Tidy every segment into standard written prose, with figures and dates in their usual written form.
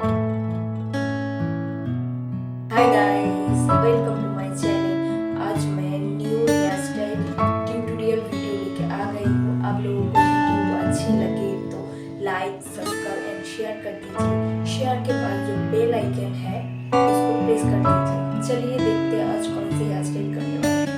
Hi guys, welcome to my channel. आज मैं new hair style tutorial video लेके आ गई हूँ। आप लोगों को वीडियो अच्छी लगे तो लाइक सब्सक्राइब एंड शेयर कर दीजिए। शेयर के बाद जो बेल आइकन है उसको प्रेस कर दीजिए। चलिए देखते हैं आज कौन सी हेयर स्टाइल करने वाले हैं।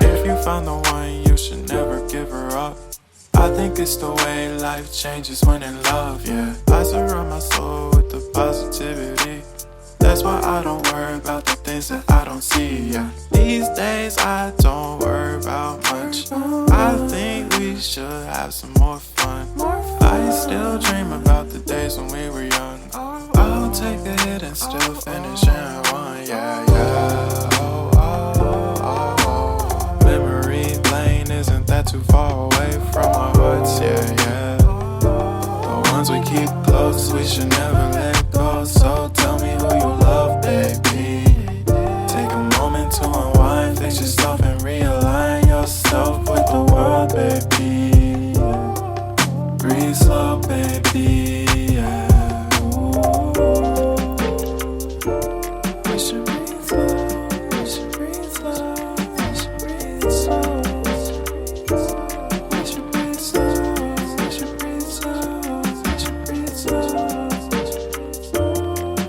If you found the one, you should never give her up. I think it's the way life changes when in love, yeah. I surround my soul with the positivity. That's why I don't worry about the things that I don't see, yeah. These days I don't worry about much. I think we should have some more fun. I still dream about the days when we were young. I'll take a hit and still finish in one, yeah, yeah. Oh, oh, oh, oh. Memory lane isn't that too far away from our hearts, yeah, yeah. bonds we keep close, we should never let go. So tell me who you love, baby. Take a moment to unwind, fix yourself and realign yourself with the world, baby. Breathe slow, baby, yeah. We should breathe slow, we should breathe slow, we should breathe slow. We should breathe slow, we should breathe slow, we should breathe slow.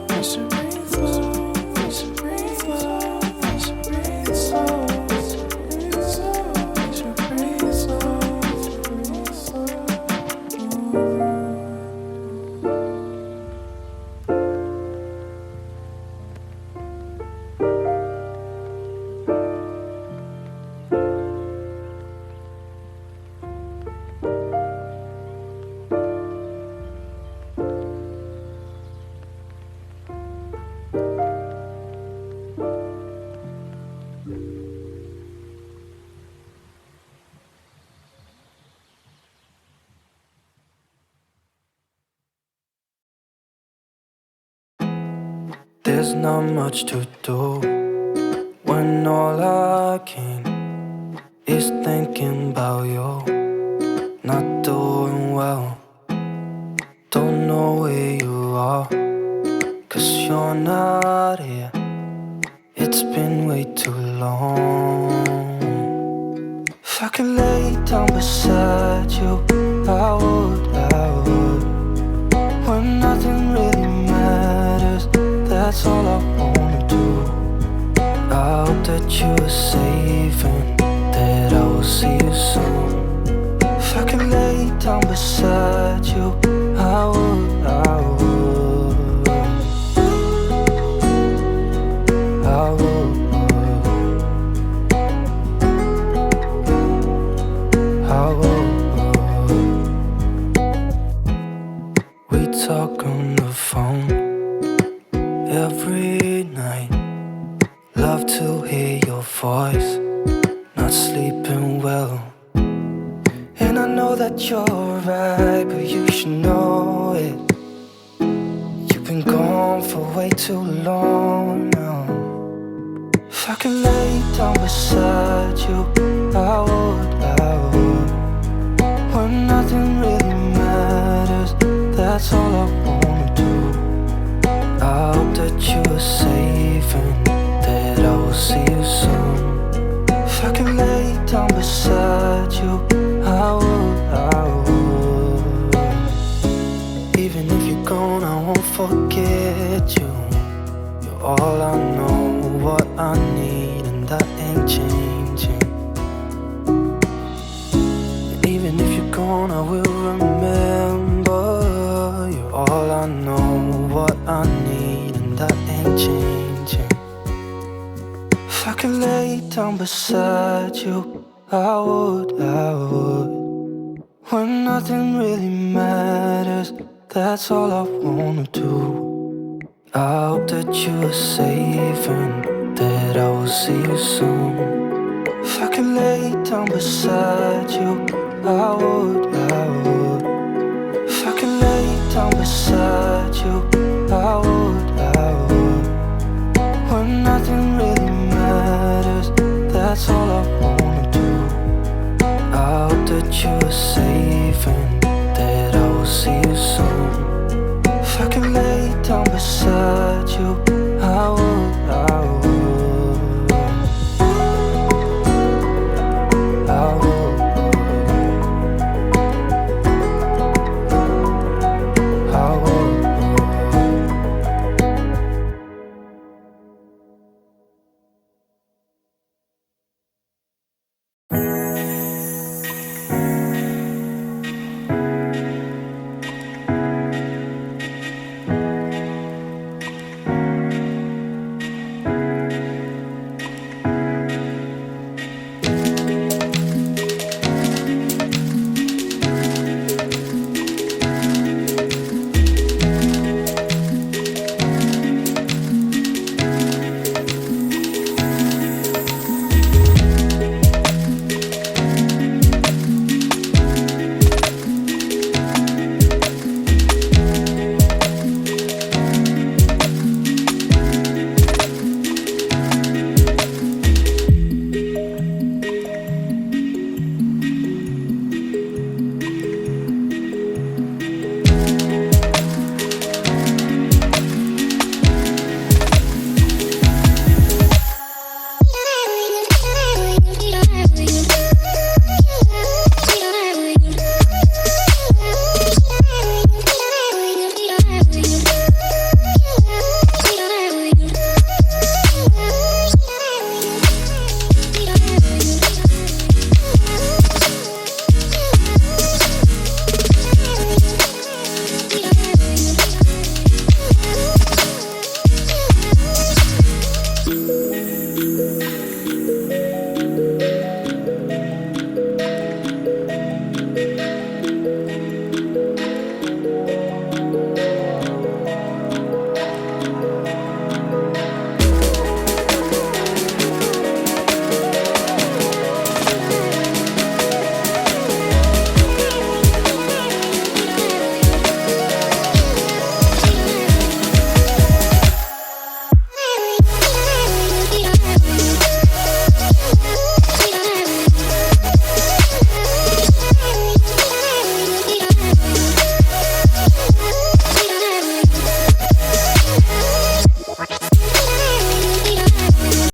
We should breathe slow, we should breathe slow, we should breathe slow, we should breathe slow, we should breathe slow, breathe slow. There's not much to do when all I can is thinking about you. Not doing well, don't know where you are, 'cause you're not here. It's been way too long. If I could lay down beside you, I would. When nothing really matters, that's all I wanna do. I hope that you are safe and that I will see you soon. If I could lay down beside you, I would. I would. We talk on the phone every night. Love to hear your voice. Not sleeping well, and I know that you're right, but you should know it. You've been gone for way too long now. If I could lay down beside you, I would. When nothing really matters, that's all I wanna do. I hope that you are safe and that I will see you soon. If I could lay down beside you, I would. Even if you're gone, I won't forget you. You're all I know, what I need, and that ain't changing. Even if you're gone, I will remember. You're all I know, what I need, and that ain't changing. If I could lay down beside you, I would. When nothing really matters, that's all I wanna do. I hope that you are safe and that I will see you soon. If I could lay down beside you, I would. If I could lay down beside you, I would. When nothing really matters, that's all I wanna do. I hope that you are safe and that I will see you soon. If I could lay down beside you,